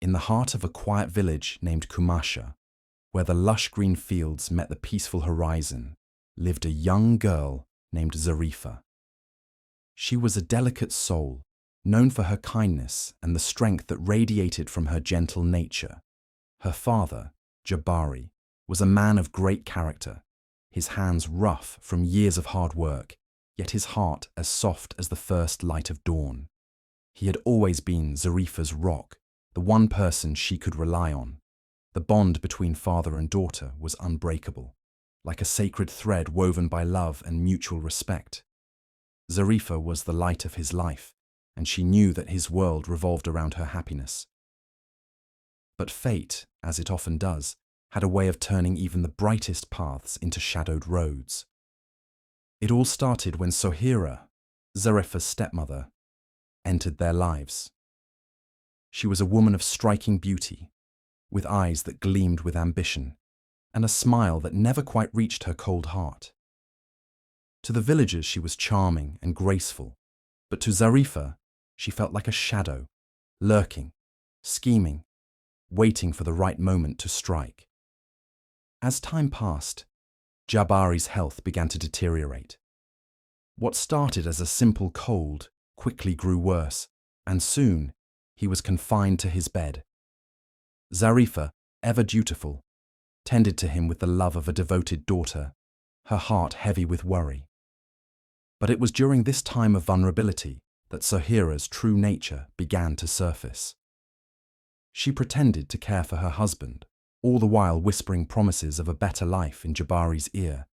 in the heart of a quiet village named Kumasha, where the lush green fields met the peaceful horizon, lived a young girl named Zarifa. She was a delicate soul, known for her kindness and the strength that radiated from her gentle nature. Her father, Jabari, was a man of great character, his hands rough from years of hard work, yet his heart as soft as the first light of dawn. He had always been Zarifa's rock, the one person she could rely on. The bond between father and daughter was unbreakable, like a sacred thread woven by love and mutual respect. Zarifa was the light of his life, and she knew that his world revolved around her happiness. But fate, as it often does, had a way of turning even the brightest paths into shadowed roads. It all started when Sahira, Zarifa's stepmother, entered their lives. She was a woman of striking beauty, with eyes that gleamed with ambition, and a smile that never quite reached her cold heart. To the villagers she was charming and graceful, but to Zarifa she felt like a shadow, lurking, scheming, waiting for the right moment to strike. As time passed, Jabari's health began to deteriorate. What started as a simple cold quickly grew worse, and soon he was confined to his bed. Zarifa, ever dutiful, tended to him with the love of a devoted daughter, her heart heavy with worry. But it was during this time of vulnerability that Sahira's true nature began to surface. She pretended to care for her husband, all the while whispering promises of a better life in Jabari's ear,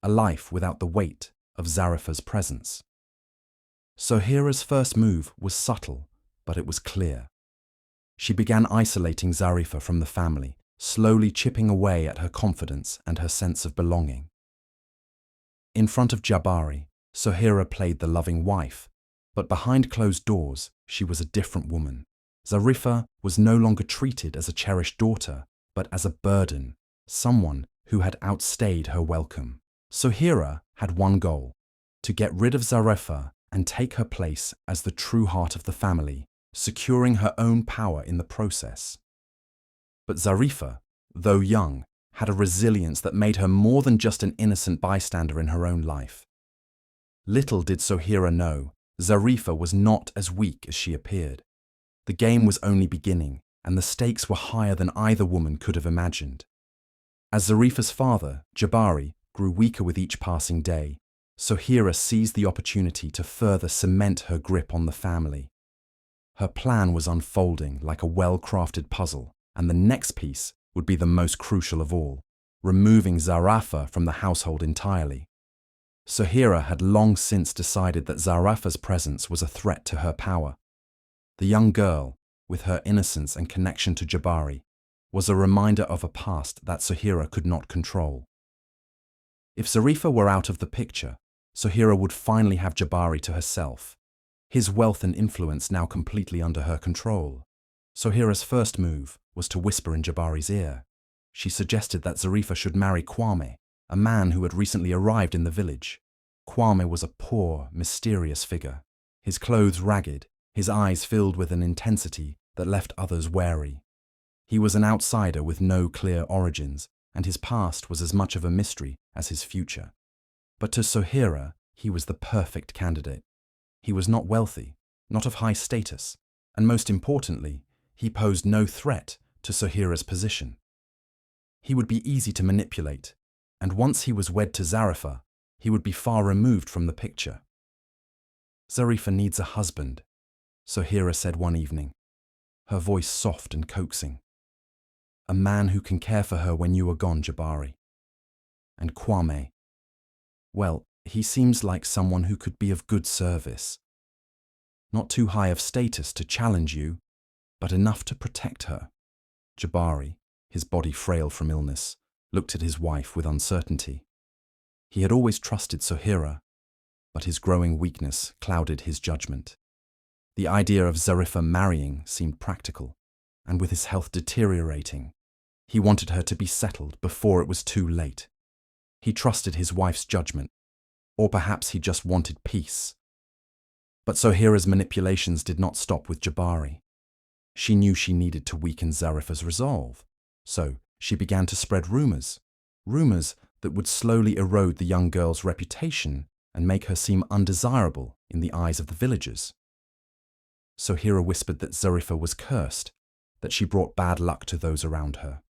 a life without the weight of Zarifa's presence. Sahira's first move was subtle, but it was clear. She began isolating Zarifa from the family, slowly chipping away at her confidence and her sense of belonging. In front of Jabari, Sahira played the loving wife, but behind closed doors, she was a different woman. Zarifa was no longer treated as a cherished daughter, but as a burden, someone who had outstayed her welcome. Sahira had one goal: to get rid of Zarifa and take her place as the true heart of the family, securing her own power in the process. But Zarifa, though young, had a resilience that made her more than just an innocent bystander in her own life. Little did Sahira know, Zarifa was not as weak as she appeared. The game was only beginning, and the stakes were higher than either woman could have imagined. As Zarifa's father, Jabari, grew weaker with each passing day, Sahira seized the opportunity to further cement her grip on the family. Her plan was unfolding like a well-crafted puzzle, and the next piece would be the most crucial of all, removing Zarifa from the household entirely. Sahira had long since decided that Zarifa's presence was a threat to her power. The young girl, with her innocence and connection to Jabari, was a reminder of a past that Sahira could not control. If Zarifa were out of the picture, Sahira would finally have Jabari to herself, his wealth and influence now completely under her control. Sahira's first move was to whisper in Jabari's ear. She suggested that Zarifa should marry Kwame, a man who had recently arrived in the village. Kwame was a poor, mysterious figure, his clothes ragged, his eyes filled with an intensity that left others wary. He was an outsider with no clear origins, and his past was as much of a mystery as his future. But to Sahira, he was the perfect candidate. He was not wealthy, not of high status, and most importantly, he posed no threat to Sahira's position. He would be easy to manipulate, and once he was wed to Zarifa, he would be far removed from the picture. Zarifa needs a husband, Sahira said one evening, her voice soft and coaxing. A man who can care for her when you are gone, Jabari. And Kwame, well, he seems like someone who could be of good service. Not too high of status to challenge you, but enough to protect her. Jabari, his body frail from illness, looked at his wife with uncertainty. He had always trusted Sahira, but his growing weakness clouded his judgment. The idea of Zarifa marrying seemed practical, and with his health deteriorating, he wanted her to be settled before it was too late. He trusted his wife's judgment, or perhaps he just wanted peace. But Sahira's manipulations did not stop with Jabari. She knew she needed to weaken Zarifa's resolve, so she began to spread rumors that would slowly erode the young girl's reputation and make her seem undesirable in the eyes of the villagers. Sahira whispered that Zarifa was cursed, that she brought bad luck to those around her.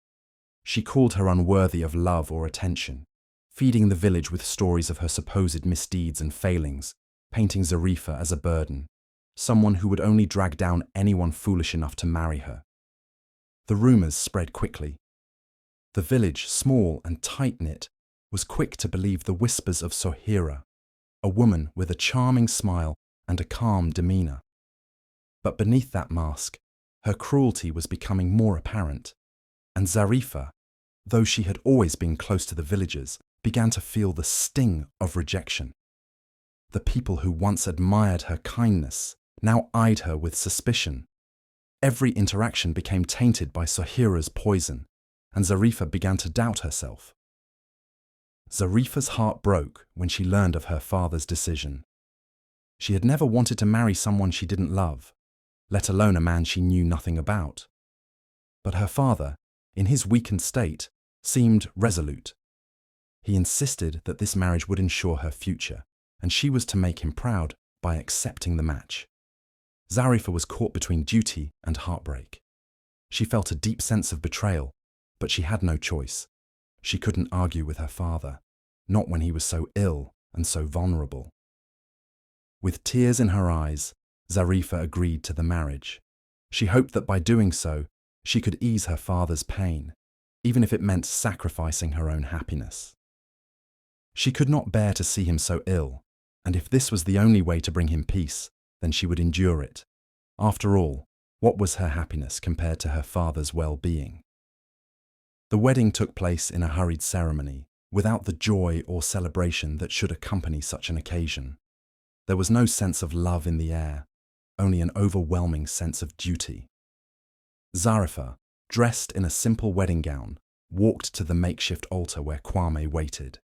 She called her unworthy of love or attention, feeding the village with stories of her supposed misdeeds and failings, painting Zarifa as a burden, someone who would only drag down anyone foolish enough to marry her. The rumors spread quickly. The village, small and tight-knit, was quick to believe the whispers of Sahira, a woman with a charming smile and a calm demeanor. But beneath that mask, her cruelty was becoming more apparent, and Zarifa, though she had always been close to the villagers, began to feel the sting of rejection. The people who once admired her kindness now eyed her with suspicion. Every interaction became tainted by Sahira's poison, and Zarifa began to doubt herself. Zarifa's heart broke when she learned of her father's decision. She had never wanted to marry someone she didn't love, let alone a man she knew nothing about. But her father, in his weakened state, seemed resolute. He insisted that this marriage would ensure her future, and she was to make him proud by accepting the match. Zarifa was caught between duty and heartbreak. She felt a deep sense of betrayal, but she had no choice. She couldn't argue with her father, not when he was so ill and so vulnerable. With tears in her eyes, Zarifa agreed to the marriage. She hoped that by doing so, she could ease her father's pain, even if it meant sacrificing her own happiness. She could not bear to see him so ill, and if this was the only way to bring him peace, then she would endure it. After all, what was her happiness compared to her father's well-being? The wedding took place in a hurried ceremony, without the joy or celebration that should accompany such an occasion. There was no sense of love in the air, only an overwhelming sense of duty. Zarifa, dressed in a simple wedding gown, walked to the makeshift altar where Kwame waited.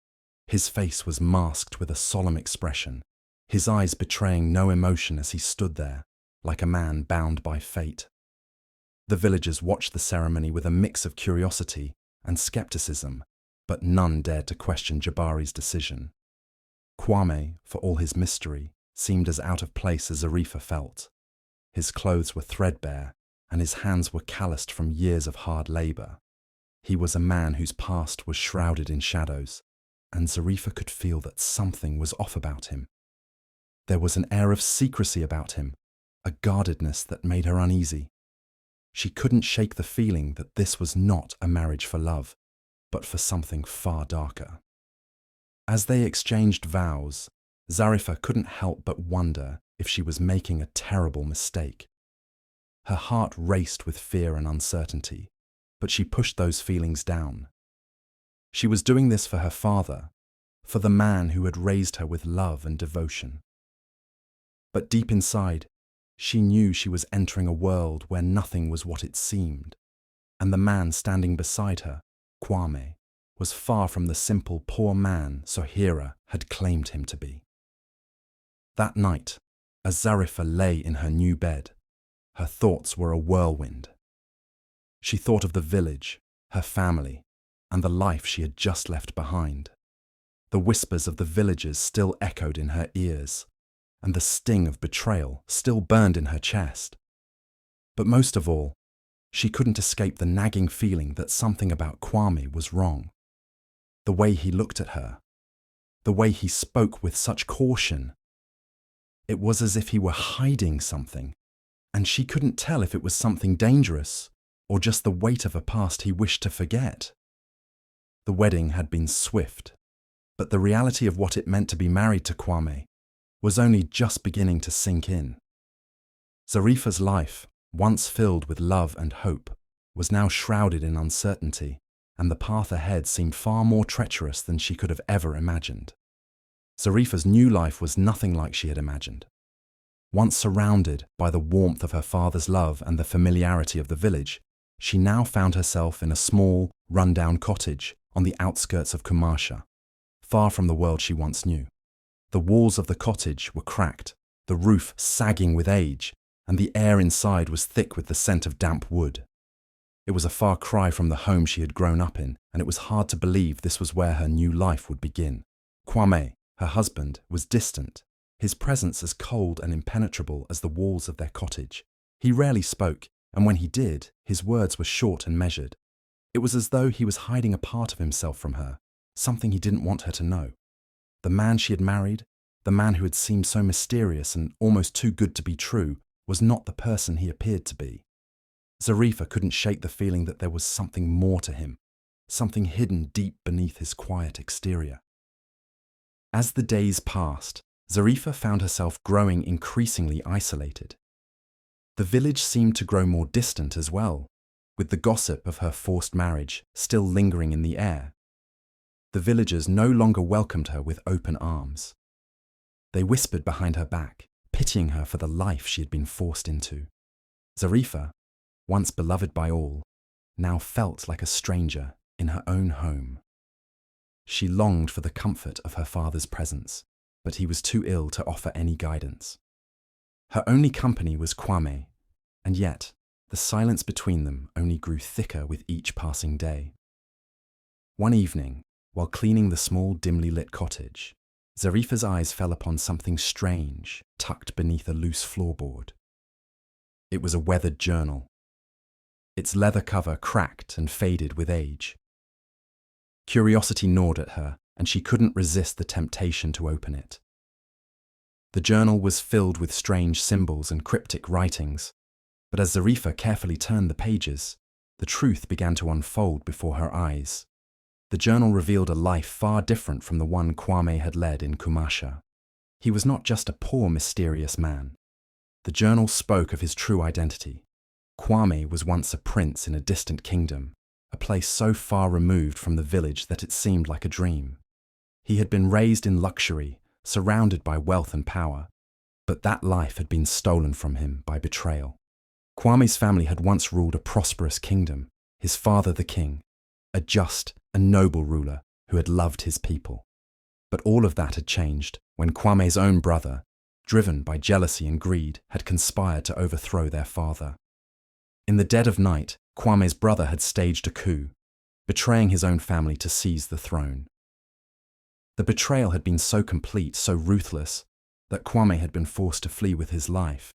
His face was masked with a solemn expression, his eyes betraying no emotion as he stood there, like a man bound by fate. The villagers watched the ceremony with a mix of curiosity and skepticism, but none dared to question Jabari's decision. Kwame, for all his mystery, seemed as out of place as Zarifa felt. His clothes were threadbare, and his hands were calloused from years of hard labor. He was a man whose past was shrouded in shadows, and Zarifa could feel that something was off about him. There was an air of secrecy about him, a guardedness that made her uneasy. She couldn't shake the feeling that this was not a marriage for love, but for something far darker. As they exchanged vows, Zarifa couldn't help but wonder if she was making a terrible mistake. Her heart raced with fear and uncertainty, but she pushed those feelings down. She was doing this for her father, for the man who had raised her with love and devotion. But deep inside, she knew she was entering a world where nothing was what it seemed, and the man standing beside her, Kwame, was far from the simple poor man Sahira had claimed him to be. That night, as Zarifa lay in her new bed, her thoughts were a whirlwind. She thought of the village, her family, and the life she had just left behind. The whispers of the villagers still echoed in her ears, and the sting of betrayal still burned in her chest. But most of all, she couldn't escape the nagging feeling that something about Kwame was wrong. The way he looked at her, the way he spoke with such caution. It was as if he were hiding something, and she couldn't tell if it was something dangerous or just the weight of a past he wished to forget. The wedding had been swift, but the reality of what it meant to be married to Kwame was only just beginning to sink in. Zarifa's life, once filled with love and hope, was now shrouded in uncertainty, and the path ahead seemed far more treacherous than she could have ever imagined. Zarifa's new life was nothing like she had imagined. Once surrounded by the warmth of her father's love and the familiarity of the village, she now found herself in a small, run-down cottage on the outskirts of Kumasha, far from the world she once knew. The walls of the cottage were cracked, the roof sagging with age, and the air inside was thick with the scent of damp wood. It was a far cry from the home she had grown up in, and it was hard to believe this was where her new life would begin. Kwame, her husband, was distant, his presence as cold and impenetrable as the walls of their cottage. He rarely spoke, and when he did, his words were short and measured. It was as though he was hiding a part of himself from her, something he didn't want her to know. The man she had married, the man who had seemed so mysterious and almost too good to be true, was not the person he appeared to be. Zarifa couldn't shake the feeling that there was something more to him, something hidden deep beneath his quiet exterior. As the days passed, Zarifa found herself growing increasingly isolated. The village seemed to grow more distant as well, with the gossip of her forced marriage still lingering in the air. The villagers no longer welcomed her with open arms. They whispered behind her back, pitying her for the life she had been forced into. Zarifa, once beloved by all, now felt like a stranger in her own home. She longed for the comfort of her father's presence, but he was too ill to offer any guidance. Her only company was Kwame, and yet the silence between them only grew thicker with each passing day. One evening, while cleaning the small, dimly lit cottage, Zarifa's eyes fell upon something strange tucked beneath a loose floorboard. It was a weathered journal, its leather cover cracked and faded with age. Curiosity gnawed at her, and she couldn't resist the temptation to open it. The journal was filled with strange symbols and cryptic writings, but as Zarifa carefully turned the pages, the truth began to unfold before her eyes. The journal revealed a life far different from the one Kwame had led in Kumasha. He was not just a poor, mysterious man. The journal spoke of his true identity. Kwame was once a prince in a distant kingdom, a place so far removed from the village that it seemed like a dream. He had been raised in luxury, surrounded by wealth and power, but that life had been stolen from him by betrayal. Kwame's family had once ruled a prosperous kingdom, his father the king, a just and noble ruler who had loved his people. But all of that had changed when Kwame's own brother, driven by jealousy and greed, had conspired to overthrow their father. In the dead of night, Kwame's brother had staged a coup, betraying his own family to seize the throne. The betrayal had been so complete, so ruthless, that Kwame had been forced to flee with his life.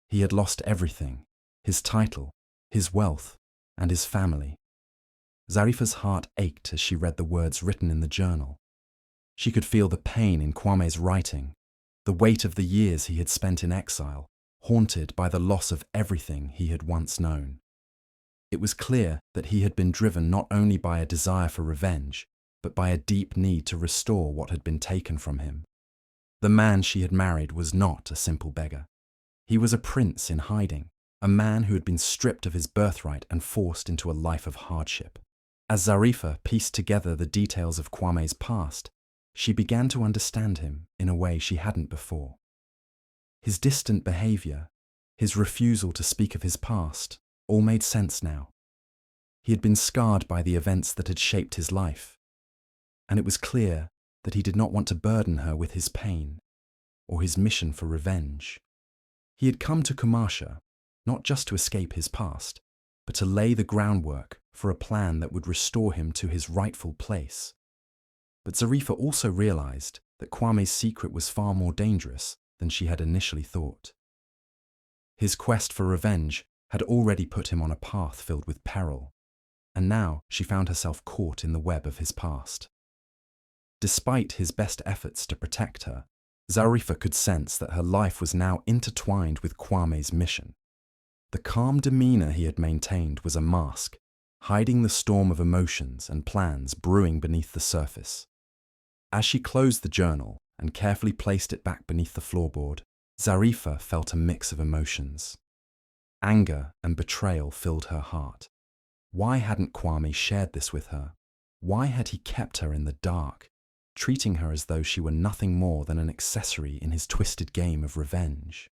He had lost everything, his title, his wealth, and his family. Zarifa's heart ached as she read the words written in the journal. She could feel the pain in Kwame's writing, the weight of the years he had spent in exile, haunted by the loss of everything he had once known. It was clear that he had been driven not only by a desire for revenge, but by a deep need to restore what had been taken from him. The man she had married was not a simple beggar. He was a prince in hiding, a man who had been stripped of his birthright and forced into a life of hardship. As Zarifa pieced together the details of Kwame's past, she began to understand him in a way she hadn't before. His distant behavior, his refusal to speak of his past, all made sense now. He had been scarred by the events that had shaped his life, and it was clear that he did not want to burden her with his pain or his mission for revenge. He had come to Kumasha not just to escape his past, but to lay the groundwork for a plan that would restore him to his rightful place. But Zarifa also realized that Kwame's secret was far more dangerous than she had initially thought. His quest for revenge had already put him on a path filled with peril, and now she found herself caught in the web of his past. Despite his best efforts to protect her, Zarifa could sense that her life was now intertwined with Kwame's mission. The calm demeanor he had maintained was a mask, hiding the storm of emotions and plans brewing beneath the surface. As she closed the journal and carefully placed it back beneath the floorboard, Zarifa felt a mix of emotions. Anger and betrayal filled her heart. Why hadn't Kwame shared this with her? Why had he kept her in the dark, treating her as though she were nothing more than an accessory in his twisted game of revenge?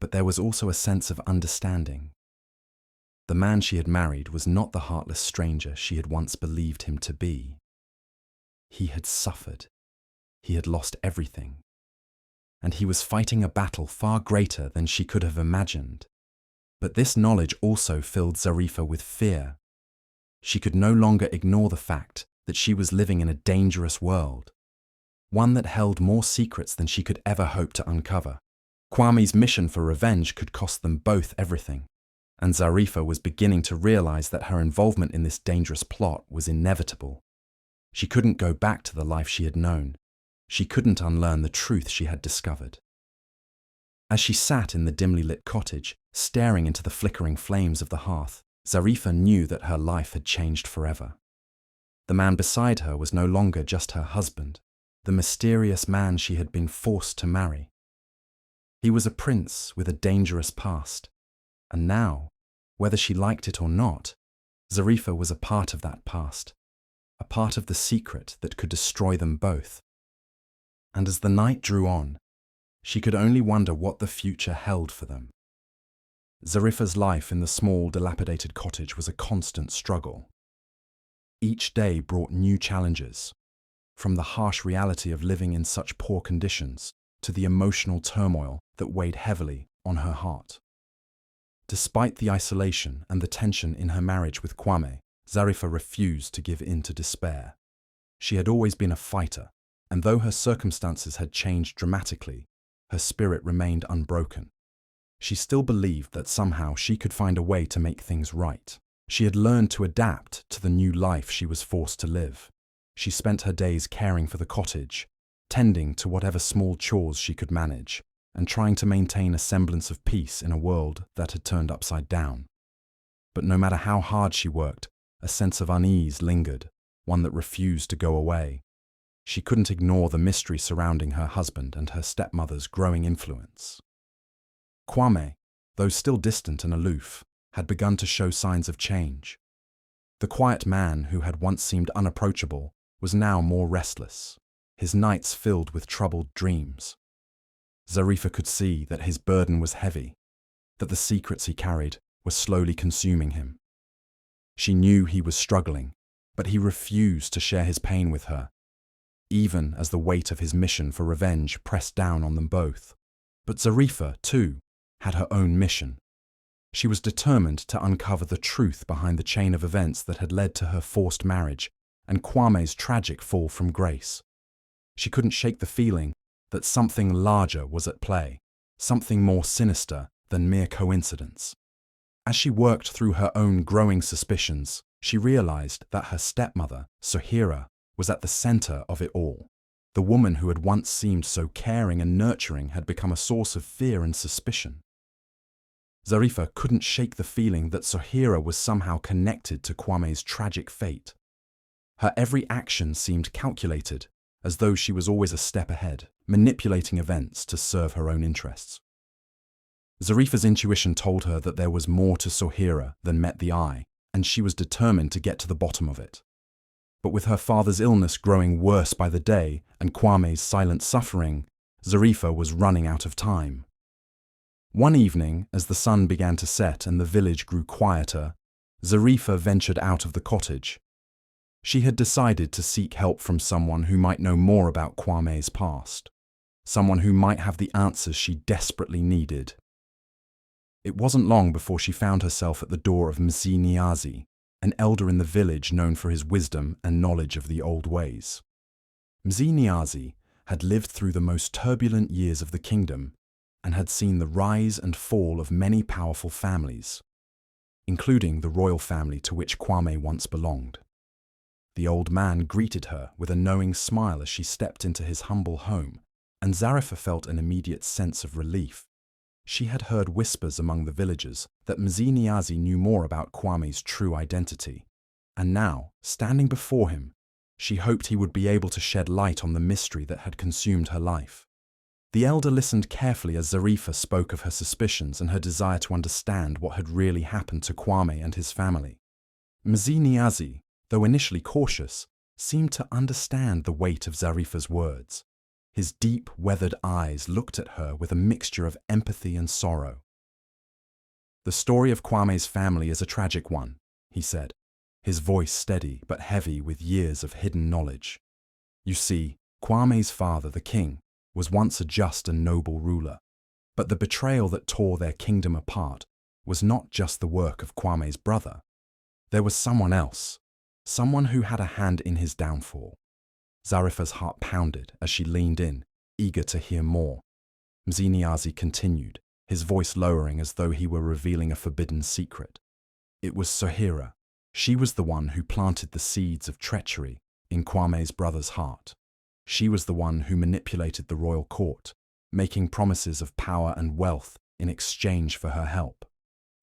But there was also a sense of understanding. The man she had married was not the heartless stranger she had once believed him to be. He had suffered. He had lost everything. and he was fighting a battle far greater than she could have imagined. But this knowledge also filled Zarifa with fear. She could no longer ignore the fact that she was living in a dangerous world, one that held more secrets than she could ever hope to uncover. Kwame's mission for revenge could cost them both everything, and Zarifa was beginning to realize that her involvement in this dangerous plot was inevitable. She couldn't go back to the life she had known. She couldn't unlearn the truth she had discovered. As she sat in the dimly lit cottage, staring into the flickering flames of the hearth, Zarifa knew that her life had changed forever. The man beside her was no longer just her husband, the mysterious man she had been forced to marry. He was a prince with a dangerous past, and now, whether she liked it or not, Zarifa was a part of that past, a part of the secret that could destroy them both. And as the night drew on, she could only wonder what the future held for them. Zarifa's life in the small, dilapidated cottage was a constant struggle. Each day brought new challenges, from the harsh reality of living in such poor conditions to the emotional turmoil that weighed heavily on her heart. Despite the isolation and the tension in her marriage with Kwame, Zarifa refused to give in to despair. She had always been a fighter, and though her circumstances had changed dramatically, her spirit remained unbroken. She still believed that somehow she could find a way to make things right. She had learned to adapt to the new life she was forced to live. She spent her days caring for the cottage, tending to whatever small chores she could manage, and trying to maintain a semblance of peace in a world that had turned upside down. But no matter how hard she worked, a sense of unease lingered, one that refused to go away. She couldn't ignore the mystery surrounding her husband and her stepmother's growing influence. Kwame, though still distant and aloof, had begun to show signs of change. The quiet man who had once seemed unapproachable was now more restless, his nights filled with troubled dreams. Zarifa could see that his burden was heavy, that the secrets he carried were slowly consuming him. She knew he was struggling, but he refused to share his pain with her, even as the weight of his mission for revenge pressed down on them both. But Zarifa, too, had her own mission. She was determined to uncover the truth behind the chain of events that had led to her forced marriage and Kwame's tragic fall from grace. She couldn't shake the feeling that something larger was at play, something more sinister than mere coincidence. As she worked through her own growing suspicions, she realized that her stepmother, Sahira, was at the center of it all. The woman who had once seemed so caring and nurturing had become a source of fear and suspicion. Zarifa couldn't shake the feeling that Sahira was somehow connected to Kwame's tragic fate. Her every action seemed calculated, as though she was always a step ahead, manipulating events to serve her own interests. Zarifa's intuition told her that there was more to Sahira than met the eye, and she was determined to get to the bottom of it. But with her father's illness growing worse by the day and Kwame's silent suffering, Zarifa was running out of time. One evening, as the sun began to set and the village grew quieter, Zarifa ventured out of the cottage. She had decided to seek help from someone who might know more about Kwame's past, someone who might have the answers she desperately needed. It wasn't long before she found herself at the door of Mzee Niazi, an elder in the village known for his wisdom and knowledge of the old ways. Mzee Niazi had lived through the most turbulent years of the kingdom and had seen the rise and fall of many powerful families, including the royal family to which Kwame once belonged. The old man greeted her with a knowing smile as she stepped into his humble home, and Zarifa felt an immediate sense of relief. She had heard whispers among the villagers that Mzee Niazi knew more about Kwame's true identity, and now, standing before him, she hoped he would be able to shed light on the mystery that had consumed her life. The elder listened carefully as Zarifa spoke of her suspicions and her desire to understand what had really happened to Kwame and his family. Mzee Niazi, though initially cautious, seemed to understand the weight of Zarifa's words. His deep, weathered eyes looked at her with a mixture of empathy and sorrow. "The story of Kwame's family is a tragic one," he said, his voice steady but heavy with years of hidden knowledge. "You see, Kwame's father, the king, was once a just and noble ruler. But the betrayal that tore their kingdom apart was not just the work of Kwame's brother. There was someone else, someone who had a hand in his downfall. Zarifa's heart pounded as she leaned in, eager to hear more. Mzee continued, his voice lowering as though he were revealing a forbidden secret. It was Sahira. She was the one who planted the seeds of treachery in Kwame's brother's heart. She was the one who manipulated the royal court, making promises of power and wealth in exchange for her help.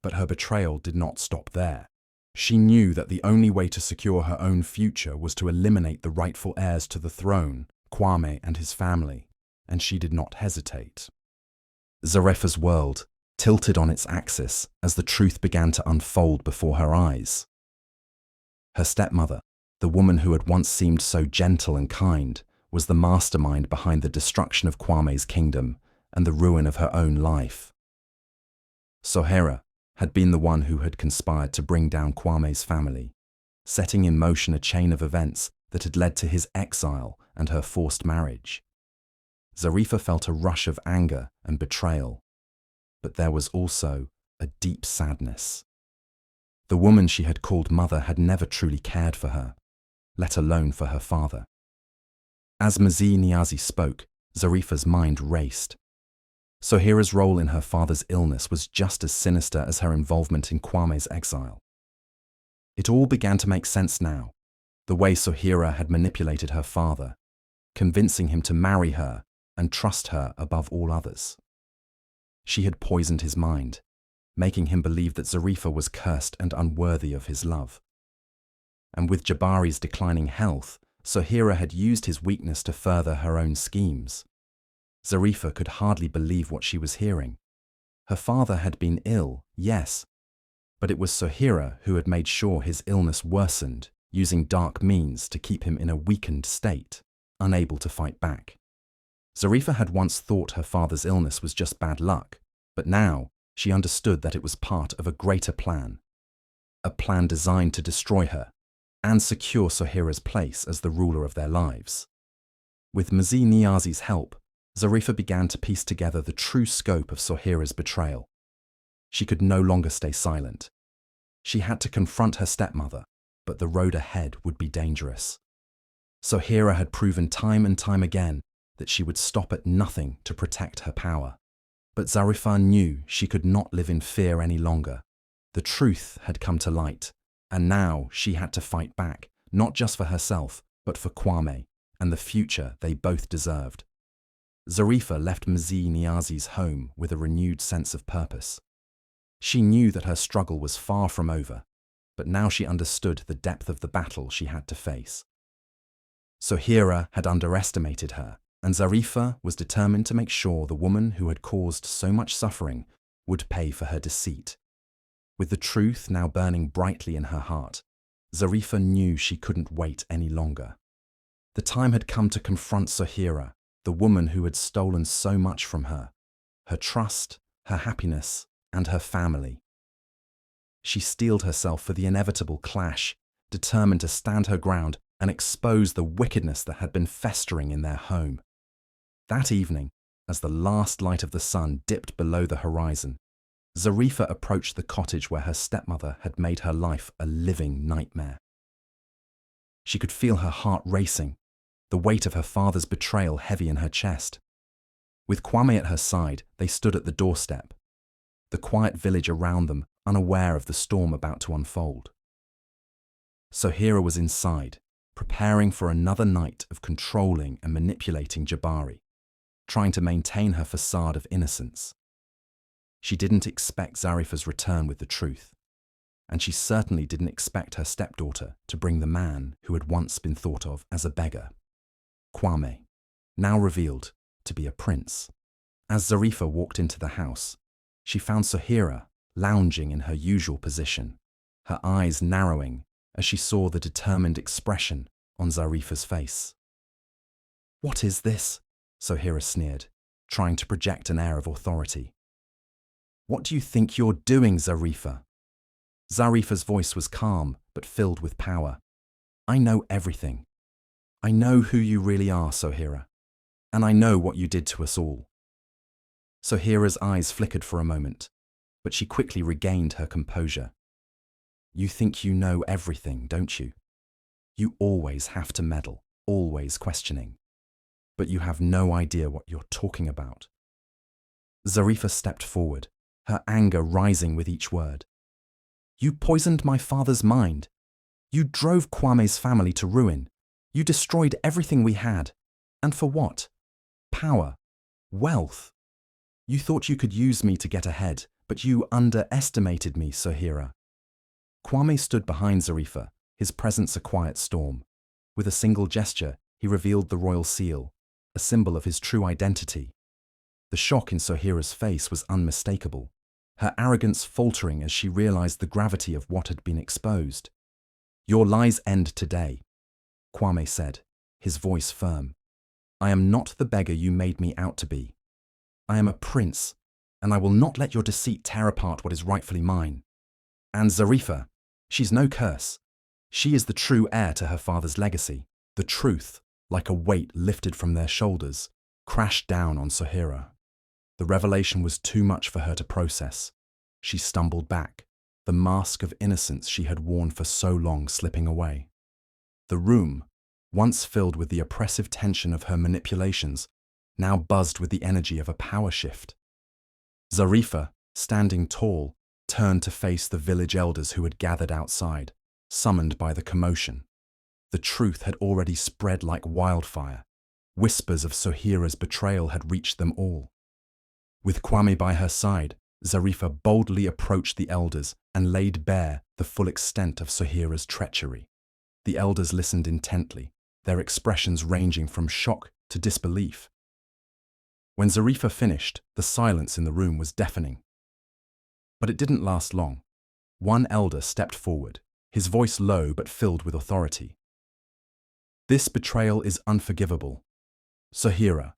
But her betrayal did not stop there. She knew that the only way to secure her own future was to eliminate the rightful heirs to the throne, Kwame and his family, and she did not hesitate. Zarifa's world tilted on its axis as the truth began to unfold before her eyes. Her stepmother, the woman who had once seemed so gentle and kind, was the mastermind behind the destruction of Kwame's kingdom and the ruin of her own life. Sahira had been the one who had conspired to bring down Kwame's family, setting in motion a chain of events that had led to his exile and her forced marriage. Zarifa felt a rush of anger and betrayal, but there was also a deep sadness. The woman she had called mother had never truly cared for her, let alone for her father. As Mzee spoke, Zarifa's mind raced. Sahira's role in her father's illness was just as sinister as her involvement in Kwame's exile. It all began to make sense now, the way Sahira had manipulated her father, convincing him to marry her and trust her above all others. She had poisoned his mind, making him believe that Zarifa was cursed and unworthy of his love. And with Jabari's declining health, Sahira had used his weakness to further her own schemes. Zarifa could hardly believe what she was hearing. Her father had been ill, yes, but it was Sahira who had made sure his illness worsened, using dark means to keep him in a weakened state, unable to fight back. Zarifa had once thought her father's illness was just bad luck, but now she understood that it was part of a greater plan. A plan designed to destroy her and secure Sahira's place as the ruler of their lives. With Mzee help, Zarifa began to piece together the true scope of Sahira's betrayal. She could no longer stay silent. She had to confront her stepmother, but the road ahead would be dangerous. Sahira had proven time and time again that she would stop at nothing to protect her power. But Zarifa knew she could not live in fear any longer. The truth had come to light, and now she had to fight back, not just for herself, but for Kwame and the future they both deserved. Zarifa left Mzee home with a renewed sense of purpose. She knew that her struggle was far from over, but now she understood the depth of the battle she had to face. Sahira had underestimated her, and Zarifa was determined to make sure the woman who had caused so much suffering would pay for her deceit. With the truth now burning brightly in her heart, Zarifa knew she couldn't wait any longer. The time had come to confront Sahira, the woman who had stolen so much from her trust, her happiness, and her family. She steeled herself for the inevitable clash, determined to stand her ground and expose the wickedness that had been festering in their home. That evening, as the last light of the sun dipped below the horizon, Zarifa approached the cottage where her stepmother had made her life a living nightmare. She could feel her heart racing, the weight of her father's betrayal heavy in her chest. With Kwame at her side, they stood at the doorstep, the quiet village around them unaware of the storm about to unfold. Sahira was inside, preparing for another night of controlling and manipulating Jabari, trying to maintain her facade of innocence. She didn't expect Zarifa's return with the truth, and she certainly didn't expect her stepdaughter to bring the man who had once been thought of as a beggar. Kwame, now revealed to be a prince. As Zarifa walked into the house, she found Sahira lounging in her usual position, her eyes narrowing as she saw the determined expression on Zarifa's face. "What is this?" Sahira sneered, trying to project an air of authority. "What do you think you're doing, Zarifa?" Zarifa's voice was calm but filled with power. "I know everything. I know who you really are, Sahira. and I know what you did to us all." Sahira's eyes flickered for a moment, but she quickly regained her composure. "You think you know everything, don't you? You always have to meddle, always questioning. But you have no idea what you're talking about." Zarifa stepped forward, her anger rising with each word. "You poisoned my father's mind. You drove Kwame's family to ruin. You destroyed everything we had. And for what? Power. Wealth. You thought you could use me to get ahead, but you underestimated me, Sahira." Kwame stood behind Zarifa, his presence a quiet storm. With a single gesture, he revealed the royal seal, a symbol of his true identity. The shock in Sahira's face was unmistakable, her arrogance faltering as she realized the gravity of what had been exposed. "Your lies end today," Kwame said, his voice firm. "I am not the beggar you made me out to be. I am a prince, and I will not let your deceit tear apart what is rightfully mine. And Zarifa, she's no curse. She is the true heir to her father's legacy." The truth, like a weight lifted from their shoulders, crashed down on Sahira. The revelation was too much for her to process. She stumbled back, the mask of innocence she had worn for so long slipping away. The room, once filled with the oppressive tension of her manipulations, now buzzed with the energy of a power shift. Zarifa, standing tall, turned to face the village elders who had gathered outside, summoned by the commotion. The truth had already spread like wildfire. Whispers of Sahira's betrayal had reached them all. With Kwame by her side, Zarifa boldly approached the elders and laid bare the full extent of Sahira's treachery. The elders listened intently, their expressions ranging from shock to disbelief. When Zarifa finished, the silence in the room was deafening. But it didn't last long. One elder stepped forward, his voice low but filled with authority. "This betrayal is unforgivable. Sahira,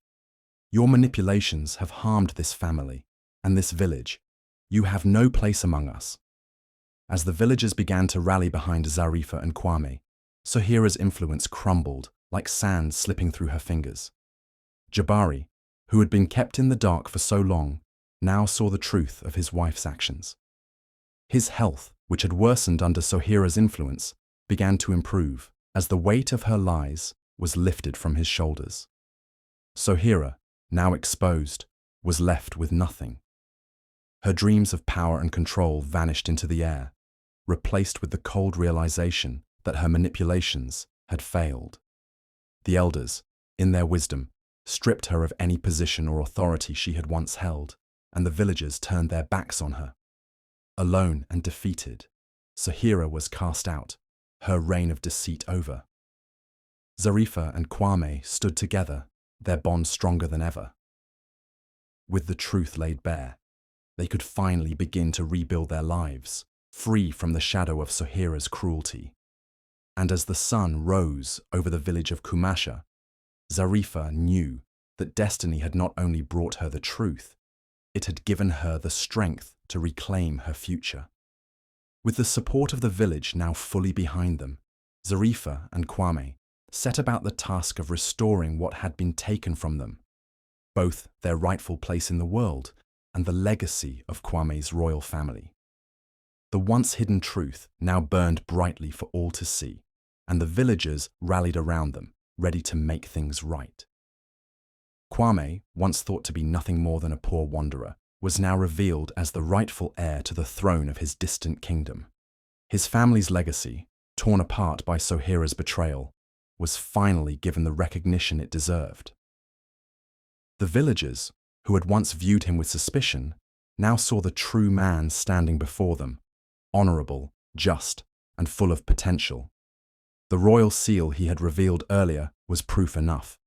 your manipulations have harmed this family and this village. You have no place among us." As the villagers began to rally behind Zarifa and Kwame, Sahira's influence crumbled like sand slipping through her fingers. Jabari, who had been kept in the dark for so long, now saw the truth of his wife's actions. His health, which had worsened under Sahira's influence, began to improve as the weight of her lies was lifted from his shoulders. Sahira, now exposed, was left with nothing. Her dreams of power and control vanished into the air, replaced with the cold realization that her manipulations had failed. The elders, in their wisdom, stripped her of any position or authority she had once held, and the villagers turned their backs on her. Alone and defeated, Sahira was cast out, her reign of deceit over. Zarifa and Kwame stood together, their bond stronger than ever. With the truth laid bare, they could finally begin to rebuild their lives, free from the shadow of Sahira's cruelty. And as the sun rose over the village of Kumasha, Zarifa knew that destiny had not only brought her the truth, it had given her the strength to reclaim her future. With the support of the village now fully behind them, Zarifa and Kwame set about the task of restoring what had been taken from them, both their rightful place in the world and the legacy of Kwame's royal family. The once hidden truth now burned brightly for all to see, and the villagers rallied around them, ready to make things right. Kwame, once thought to be nothing more than a poor wanderer, was now revealed as the rightful heir to the throne of his distant kingdom. His family's legacy, torn apart by Sahira's betrayal, was finally given the recognition it deserved. The villagers, who had once viewed him with suspicion, now saw the true man standing before them, honorable, just, and full of potential. The royal seal he had revealed earlier was proof enough,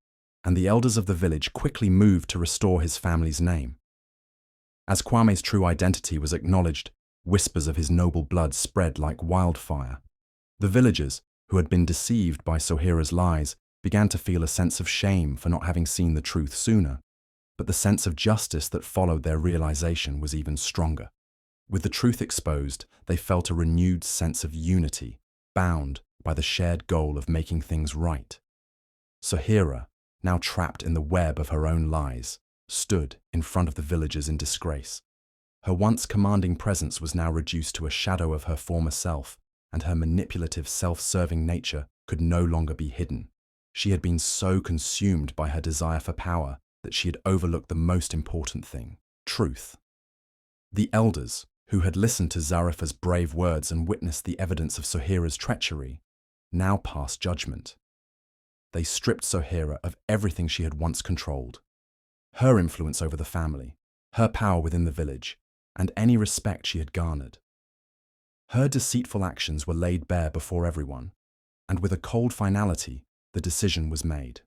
and the elders of the village quickly moved to restore his family's name. As Kwame's true identity was acknowledged, whispers of his noble blood spread like wildfire. The villagers, who had been deceived by Sahira's lies, began to feel a sense of shame for not having seen the truth sooner, but the sense of justice that followed their realization was even stronger. With the truth exposed, they felt a renewed sense of unity, bound by the shared goal of making things right. Sahira, now trapped in the web of her own lies, stood in front of the villagers in disgrace. Her once commanding presence was now reduced to a shadow of her former self, and her manipulative, self-serving nature could no longer be hidden. She had been so consumed by her desire for power that she had overlooked the most important thing: truth. The elders, who had listened to Zarifa's brave words and witnessed the evidence of Sahira's treachery, now passed judgment. They stripped Sahira of everything she had once controlled: her influence over the family, her power within the village, and any respect she had garnered. Her deceitful actions were laid bare before everyone, and with a cold finality, the decision was made.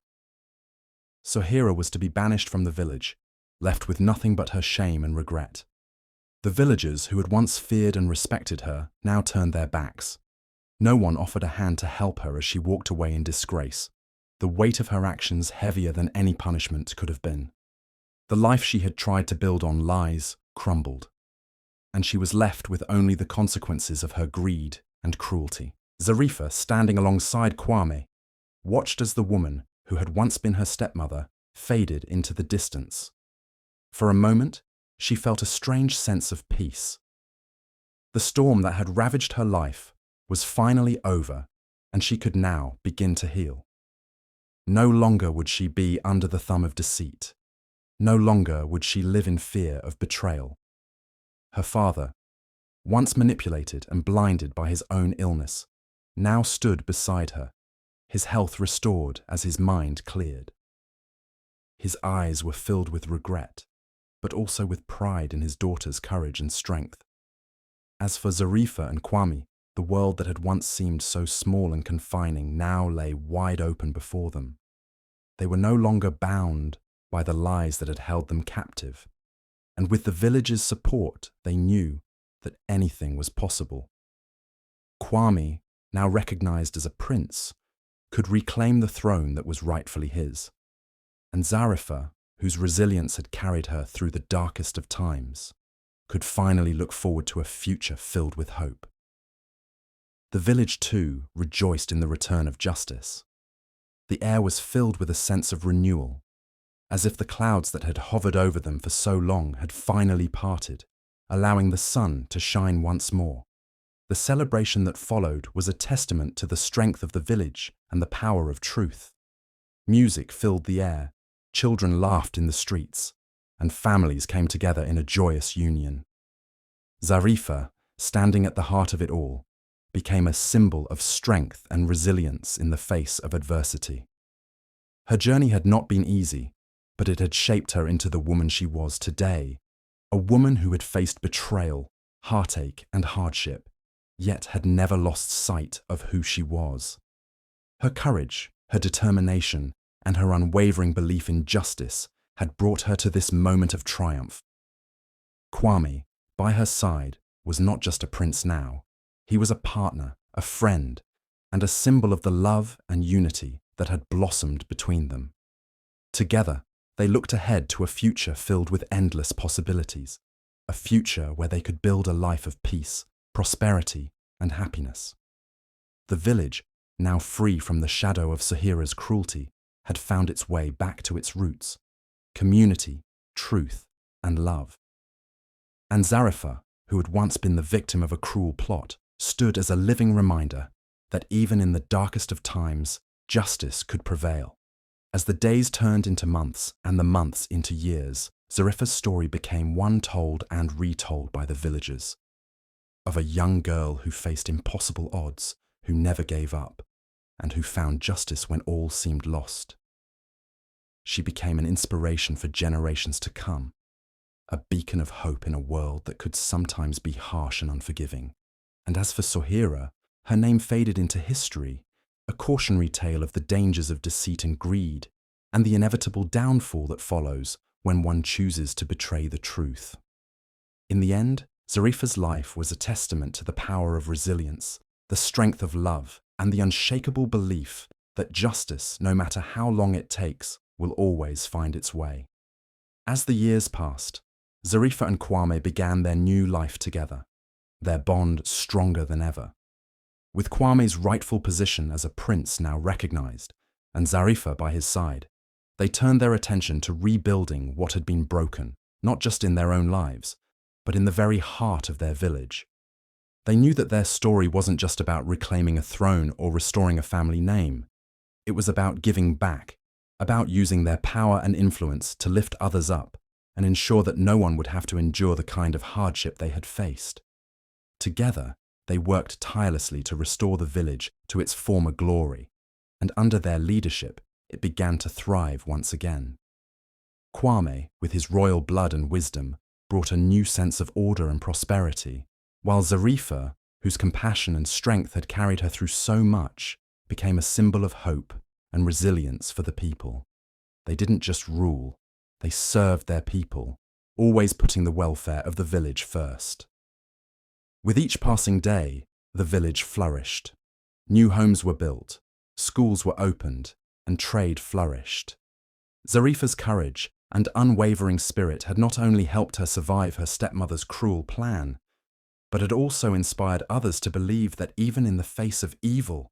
Sahira was to be banished from the village, left with nothing but her shame and regret. The villagers who had once feared and respected her now turned their backs. No one offered a hand to help her as she walked away in disgrace, the weight of her actions heavier than any punishment could have been. The life she had tried to build on lies crumbled, and she was left with only the consequences of her greed and cruelty. Zarifa, standing alongside Kwame, watched as the woman who had once been her stepmother faded into the distance. For a moment, she felt a strange sense of peace. The storm that had ravaged her life was finally over, and she could now begin to heal. No longer would she be under the thumb of deceit. No longer would she live in fear of betrayal. Her father, once manipulated and blinded by his own illness, now stood beside her, his health restored as his mind cleared. His eyes were filled with regret, but also with pride in his daughter's courage and strength. As for Zarifa and Kwame, the world that had once seemed so small and confining now lay wide open before them. They were no longer bound by the lies that had held them captive, and with the villagers' support, they knew that anything was possible. Kwame, now recognized as a prince, could reclaim the throne that was rightfully his, and Zarifa, whose resilience had carried her through the darkest of times, could finally look forward to a future filled with hope. The village, too, rejoiced in the return of justice. The air was filled with a sense of renewal, as if the clouds that had hovered over them for so long had finally parted, allowing the sun to shine once more. The celebration that followed was a testament to the strength of the village and the power of truth. Music filled the air, children laughed in the streets, and families came together in a joyous union. Zarifa, standing at the heart of it all, became a symbol of strength and resilience in the face of adversity. Her journey had not been easy, but it had shaped her into the woman she was today, a woman who had faced betrayal, heartache, and hardship, yet had never lost sight of who she was. Her courage, her determination, and her unwavering belief in justice had brought her to this moment of triumph. Kwame, by her side, was not just a prince now. He was a partner, a friend, and a symbol of the love and unity that had blossomed between them. Together, they looked ahead to a future filled with endless possibilities, a future where they could build a life of peace, prosperity, and happiness. The village, now free from the shadow of Sahira's cruelty, had found its way back to its roots: community, truth, and love. And Zarifa, who had once been the victim of a cruel plot, stood as a living reminder that even in the darkest of times, justice could prevail. As the days turned into months and the months into years, Zarifa's story became one told and retold by the villagers, of a young girl who faced impossible odds, who never gave up, and who found justice when all seemed lost. She became an inspiration for generations to come, a beacon of hope in a world that could sometimes be harsh and unforgiving. And as for Sahira, her name faded into history, a cautionary tale of the dangers of deceit and greed, and the inevitable downfall that follows when one chooses to betray the truth. In the end, Zarifa's life was a testament to the power of resilience, the strength of love, and the unshakable belief that justice, no matter how long it takes, will always find its way. As the years passed, Zarifa and Kwame began their new life together, their bond stronger than ever. With Kwame's rightful position as a prince now recognized, and Zarifa by his side, They turned their attention to rebuilding what had been broken, not just in their own lives, but in the very heart of their village. They knew that their story wasn't just about reclaiming a throne or restoring a family name. It was about giving back, about using their power and influence to lift others up and ensure that no one would have to endure the kind of hardship they had faced. Together, they worked tirelessly to restore the village to its former glory, and under their leadership, it began to thrive once again. Kwame, with his royal blood and wisdom, brought a new sense of order and prosperity, while Zarifa, whose compassion and strength had carried her through so much, became a symbol of hope and resilience for the people. They didn't just rule, they served their people, always putting the welfare of the village first. With each passing day, the village flourished. New homes were built, schools were opened, and trade flourished. Zarifa's courage and unwavering spirit had not only helped her survive her stepmother's cruel plan, but had also inspired others to believe that even in the face of evil,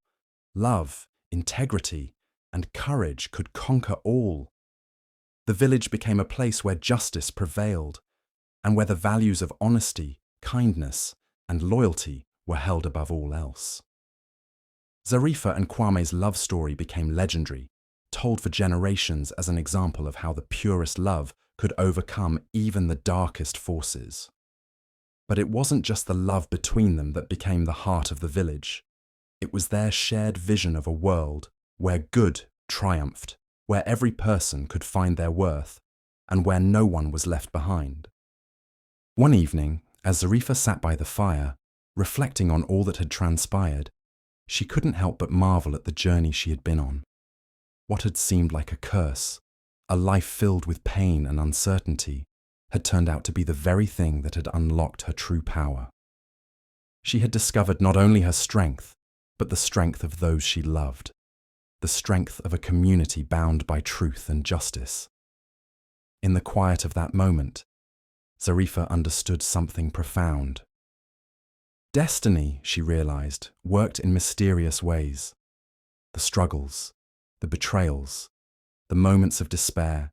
love, integrity, and courage could conquer all. The village became a place where justice prevailed, and where the values of honesty, kindness, and loyalty were held above all else. Zarifa and Kwame's love story became legendary, told for generations as an example of how the purest love could overcome even the darkest forces. But it wasn't just the love between them that became the heart of the village. It was their shared vision of a world where good triumphed, where every person could find their worth, and where no one was left behind. One evening, as Zarifa sat by the fire, reflecting on all that had transpired, she couldn't help but marvel at the journey she had been on. What had seemed like a curse, a life filled with pain and uncertainty, had turned out to be the very thing that had unlocked her true power. She had discovered not only her strength, but the strength of those she loved, the strength of a community bound by truth and justice. In the quiet of that moment, Zarifa understood something profound. Destiny, she realized, worked in mysterious ways. The struggles, the betrayals, the moments of despair,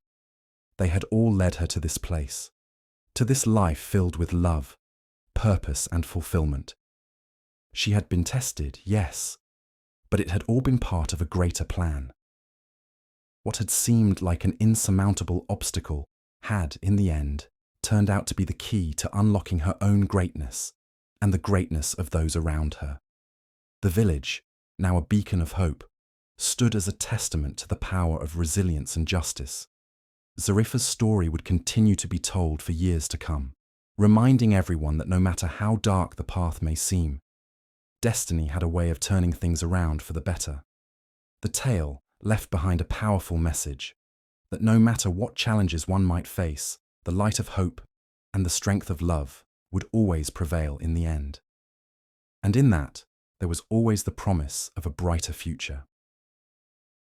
they had all led her to this place, to this life filled with love, purpose, and fulfillment. She had been tested, yes, but it had all been part of a greater plan. What had seemed like an insurmountable obstacle had, in the end, turned out to be the key to unlocking her own greatness and the greatness of those around her. The village, now a beacon of hope, stood as a testament to the power of resilience and justice. Zarifa's story would continue to be told for years to come, reminding everyone that no matter how dark the path may seem, destiny had a way of turning things around for the better. The tale left behind a powerful message that no matter what challenges one might face, the light of hope and the strength of love would always prevail in the end. And in that, there was always the promise of a brighter future.